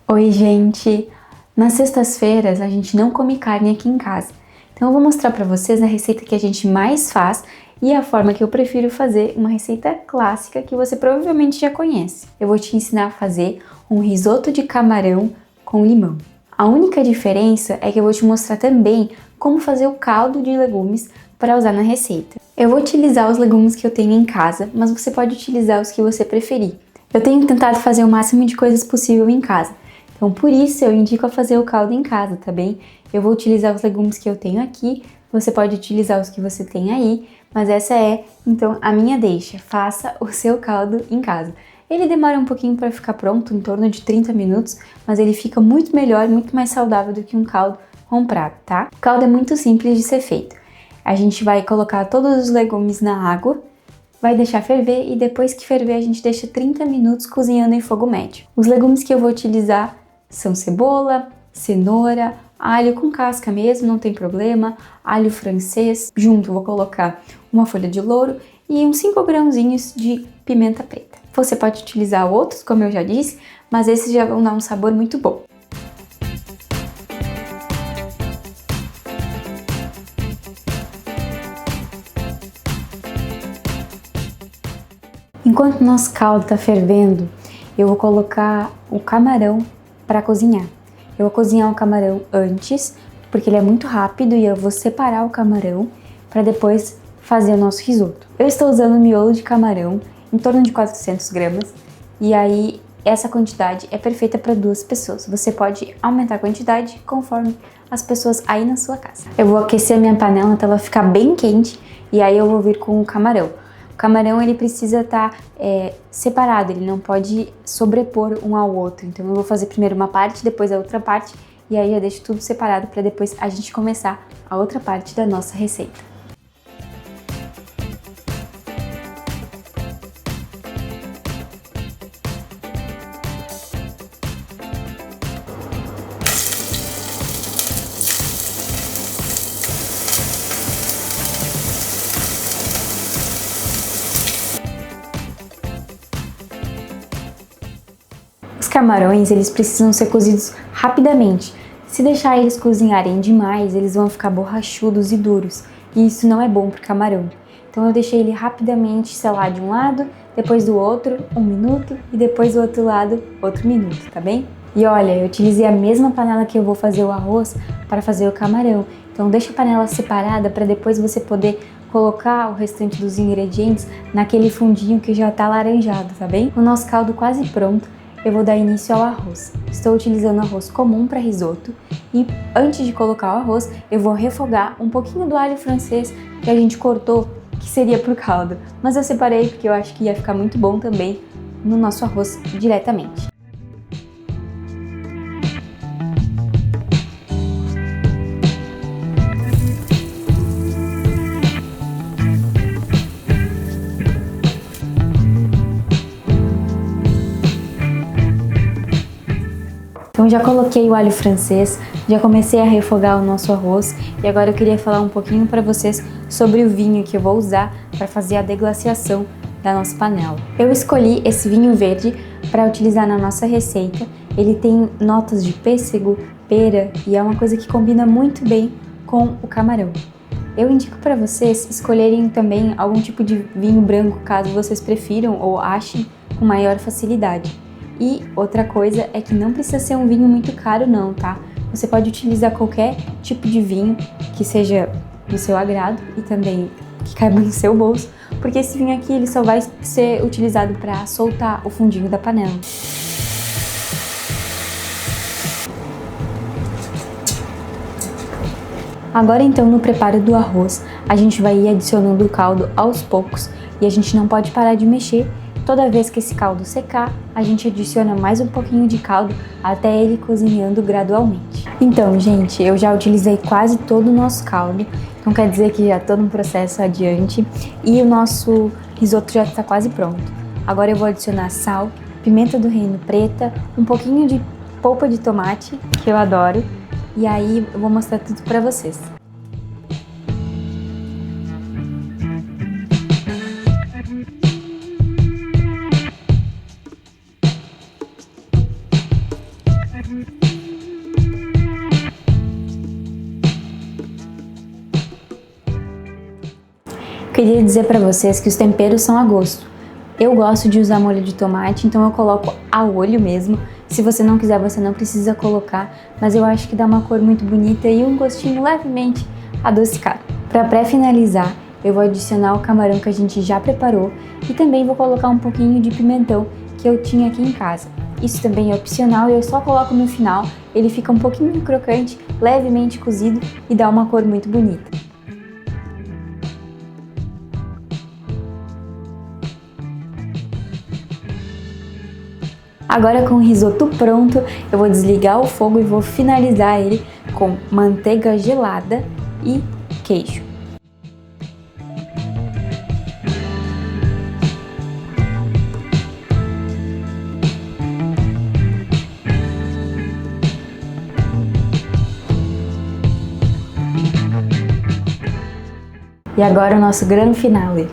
Oi, gente! Nas sextas-feiras a gente não come carne aqui em casa, então eu vou mostrar pra vocês a receita que a gente mais faz e a forma que eu prefiro fazer uma receita clássica que você provavelmente já conhece. Eu vou te ensinar a fazer um risoto de camarão com limão. A única diferença é que eu vou te mostrar também como fazer o caldo de legumes para usar na receita. Eu vou utilizar os legumes que eu tenho em casa, mas você pode utilizar os que você preferir. Eu tenho tentado fazer o máximo de coisas possível em casa. Então, por isso, eu indico a fazer o caldo em casa, tá bem? Eu vou utilizar os legumes que eu tenho aqui, você pode utilizar os que você tem aí, mas essa é, então, a minha deixa. Faça o seu caldo em casa. Ele demora um pouquinho para ficar pronto, em torno de 30 minutos, mas ele fica muito melhor, muito mais saudável do que um caldo comprado, tá? O caldo é muito simples de ser feito. A gente vai colocar todos os legumes na água, vai deixar ferver e depois que ferver a gente deixa 30 minutos cozinhando em fogo médio. Os legumes que eu vou utilizar são cebola, cenoura, alho com casca mesmo, não tem problema, alho francês, junto vou colocar uma folha de louro e uns 5 grãozinhos de pimenta preta. Você pode utilizar outros, como eu já disse, mas esses já vão dar um sabor muito bom. Enquanto o nosso caldo está fervendo, eu vou colocar o camarão para cozinhar. Eu vou cozinhar o camarão antes, porque ele é muito rápido e eu vou separar o camarão para depois fazer o nosso risoto. Eu estou usando miolo de camarão, em torno de 400 gramas, e aí essa quantidade é perfeita para 2 pessoas. Você pode aumentar a quantidade conforme as pessoas aí na sua casa. Eu vou aquecer a minha panela até ela ficar bem quente e aí eu vou vir com o camarão. O camarão ele precisa estar separado, ele não pode sobrepor um ao outro. Então eu vou fazer primeiro uma parte, depois a outra parte e aí eu deixo tudo separado para depois a gente começar a outra parte da nossa receita. Os camarões, eles precisam ser cozidos rapidamente. Se deixar eles cozinharem demais, eles vão ficar borrachudos e duros, e isso não é bom para o camarão. Então eu deixei ele rapidamente selar de um lado, depois do outro, 1 minuto, e depois do outro lado, outro minuto, tá bem? E olha, eu utilizei a mesma panela que eu vou fazer o arroz para fazer o camarão. Então deixa a panela separada para depois você poder colocar o restante dos ingredientes naquele fundinho que já tá laranjado, tá bem? O nosso caldo quase pronto. Eu vou dar início ao arroz. Estou utilizando arroz comum para risoto e antes de colocar o arroz, eu vou refogar um pouquinho do alho francês que a gente cortou, que seria pro caldo. Mas eu separei porque eu acho que ia ficar muito bom também no nosso arroz diretamente. Então já coloquei o alho francês, já comecei a refogar o nosso arroz e agora eu queria falar um pouquinho para vocês sobre o vinho que eu vou usar para fazer a deglaciação da nossa panela. Eu escolhi esse vinho verde para utilizar na nossa receita. Ele tem notas de pêssego, pera e é uma coisa que combina muito bem com o camarão. Eu indico para vocês escolherem também algum tipo de vinho branco caso vocês prefiram ou achem com maior facilidade. E outra coisa é que não precisa ser um vinho muito caro não, tá? Você pode utilizar qualquer tipo de vinho que seja do seu agrado e também que caiba no seu bolso, porque esse vinho aqui ele só vai ser utilizado para soltar o fundinho da panela. Agora então no preparo do arroz, a gente vai ir adicionando o caldo aos poucos e a gente não pode parar de mexer. Toda vez que esse caldo secar, a gente adiciona mais um pouquinho de caldo até ele cozinhando gradualmente. Então, gente, eu já utilizei quase todo o nosso caldo, então quer dizer que já estou no processo adiante e o nosso risoto já está quase pronto. Agora eu vou adicionar sal, pimenta do reino preta, um pouquinho de polpa de tomate, que eu adoro, e aí eu vou mostrar tudo pra vocês. Queria dizer pra vocês que os temperos são a gosto. Eu gosto de usar molho de tomate, então eu coloco a olho mesmo. Se você não quiser, você não precisa colocar, mas eu acho que dá uma cor muito bonita e um gostinho levemente adocicado. Para pré-finalizar, eu vou adicionar o camarão que a gente já preparou e também vou colocar um pouquinho de pimentão que eu tinha aqui em casa. Isso também é opcional e eu só coloco no final, ele fica um pouquinho crocante, levemente cozido e dá uma cor muito bonita. Agora com o risoto pronto, eu vou desligar o fogo e vou finalizar ele com manteiga gelada e queijo. E agora o nosso grande finale.